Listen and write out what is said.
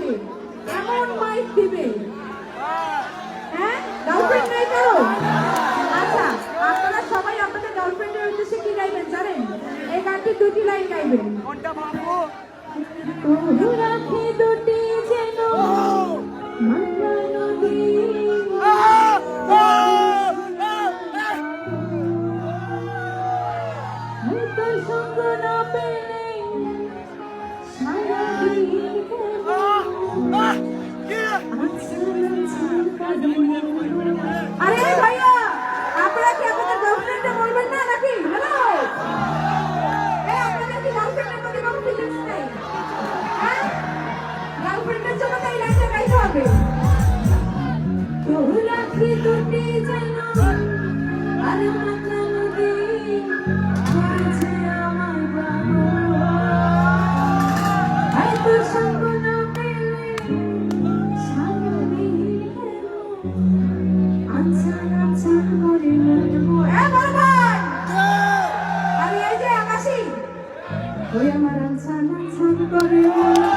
দিবে, এমন মাইক দিবে। হ্যাঁ, গার্লফ্রেন্ড নাই কারো? আচ্ছা, আপনারা সবাই আপনাদের গার্লফ্রেন্ডের উদ্দেশ্যে কি গাইবেন জানেন? এই গানটি দুটি লাইন গাইবেন। কোনটা বাবু? তবু রাখি দুটি যেন মাথা নদী, হয়তো সঙ্গ না পেলে সারাদিন আরে ভাইয়া, আপনারা কি আপনাদের গার্লফ্রেন্ডে বলবেন না নাকি? হ্যালো, এই আপনাদের কি গার্লফ্রেন্ডের প্রতি কোনো ফিলিংস নেই? হ্যাঁ, গার্লফ্রেন্ডের জন্য তো এই লাইনটা গাইতে হবে। তবু রাখি দুটি যেন আর মাথা নদী, করেছে আমার বাবু, হয়তো সঙ্গ না পেলে সারাদিন আচ্ছান আচ্ছান করে মরবো। বড় ভাই, আমি এই যে আকাশি, ওই আমার আচ্ছান আচ্ছান করে মরবো।